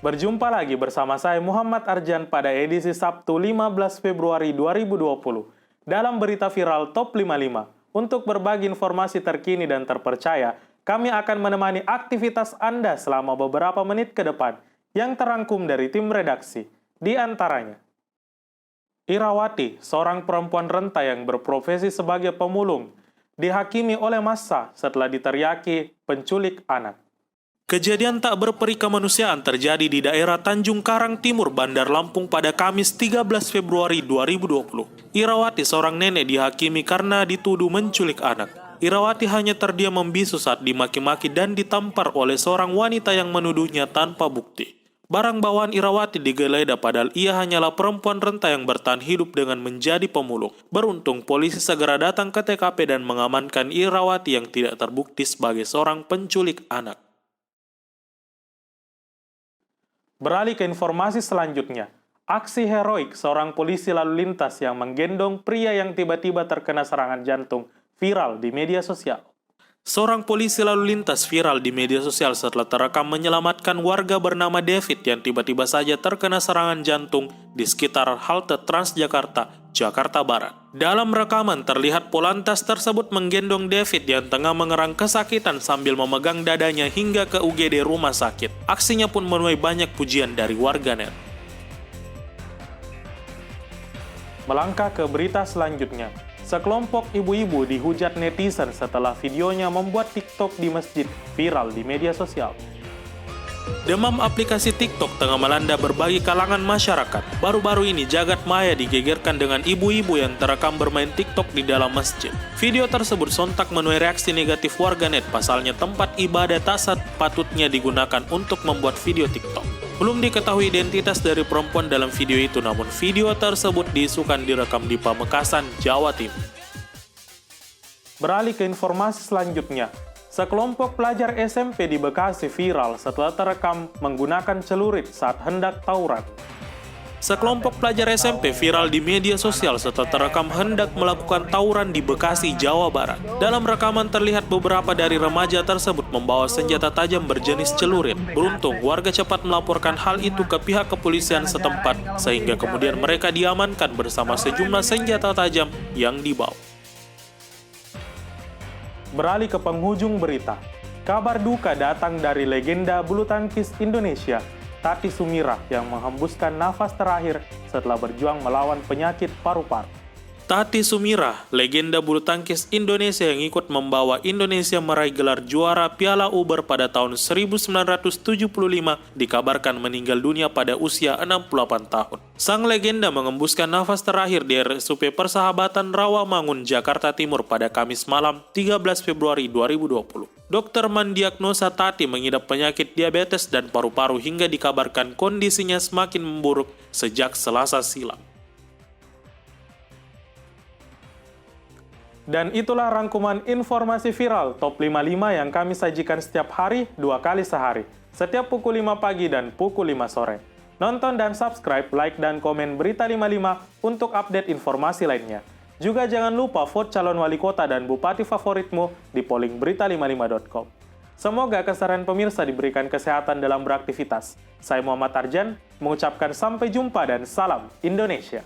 Berjumpa lagi bersama saya Muhammad Arjan pada edisi Sabtu 15 Februari 2020 dalam berita viral Top 55. Untuk berbagi informasi terkini dan terpercaya, kami akan menemani aktivitas Anda selama beberapa menit ke depan yang terangkum dari tim redaksi. Di antaranya, Irawati, seorang perempuan renta yang berprofesi sebagai pemulung, dihakimi oleh massa setelah diteriaki penculik anak. Kejadian tak berperi kemanusiaan terjadi di daerah Tanjung Karang Timur, Bandar Lampung pada Kamis 13 Februari 2020. Irawati, seorang nenek, dihakimi karena dituduh menculik anak. Irawati hanya terdiam membisu saat dimaki-maki dan ditampar oleh seorang wanita yang menuduhnya tanpa bukti. Barang bawaan Irawati digeledah padahal ia hanyalah perempuan renta yang bertahan hidup dengan menjadi pemulung. Beruntung polisi segera datang ke TKP dan mengamankan Irawati yang tidak terbukti sebagai seorang penculik anak. Beralih ke informasi selanjutnya, aksi heroik seorang polisi lalu lintas yang menggendong pria yang tiba-tiba terkena serangan jantung viral di media sosial. Seorang polisi lalu lintas viral di media sosial setelah terekam menyelamatkan warga bernama David yang tiba-tiba saja terkena serangan jantung di sekitar halte Transjakarta, Jakarta Barat. Dalam rekaman terlihat Polantas tersebut menggendong David yang tengah mengerang kesakitan sambil memegang dadanya hingga ke UGD rumah sakit. Aksinya pun menuai banyak pujian dari warganet. Melangkah ke berita selanjutnya. Sekelompok ibu-ibu dihujat netizen setelah videonya membuat TikTok di masjid viral di media sosial. Demam aplikasi TikTok tengah melanda berbagai kalangan masyarakat. Baru-baru ini jagat maya digegerkan dengan ibu-ibu yang terekam bermain TikTok di dalam masjid. Video tersebut sontak menuai reaksi negatif warganet, pasalnya tempat ibadah tak sepatutnya digunakan untuk membuat video TikTok. Belum diketahui identitas dari perempuan dalam video itu, namun video tersebut diisukan direkam di Pamekasan, Jawa Timur. Beralih ke informasi selanjutnya. Sekelompok pelajar SMP di Bekasi viral setelah terekam menggunakan celurit saat hendak tawuran. Sekelompok pelajar SMP viral di media sosial setelah terekam hendak melakukan tawuran di Bekasi, Jawa Barat. Dalam rekaman terlihat beberapa dari remaja tersebut membawa senjata tajam berjenis celurit. Beruntung, warga cepat melaporkan hal itu ke pihak kepolisian setempat, sehingga kemudian mereka diamankan bersama sejumlah senjata tajam yang dibawa. Beralih ke penghujung berita. Kabar duka datang dari legenda bulu tangkis Indonesia, Tati Sumirah, yang menghembuskan nafas terakhir setelah berjuang melawan penyakit paru-paru. Tati Sumirah, legenda bulu tangkis Indonesia yang ikut membawa Indonesia meraih gelar juara Piala Uber pada tahun 1975, dikabarkan meninggal dunia pada usia 68 tahun. Sang legenda mengembuskan nafas terakhir di RSUP Persahabatan Rawamangun, Jakarta Timur pada Kamis malam 13 Februari 2020. Dokter mendiagnosa Tati mengidap penyakit diabetes dan paru-paru hingga dikabarkan kondisinya semakin memburuk sejak Selasa silam. Dan itulah rangkuman informasi viral Top 55 yang kami sajikan setiap hari 2 kali sehari, setiap pukul 5 pagi dan pukul 5 sore. Nonton dan subscribe, like, dan komen Berita 55 untuk update informasi lainnya. Juga jangan lupa vote calon wali kota dan bupati favoritmu di polling berita55.com. Semoga keseruan pemirsa diberikan kesehatan dalam beraktivitas. Saya Muhammad Arjan mengucapkan sampai jumpa dan salam Indonesia.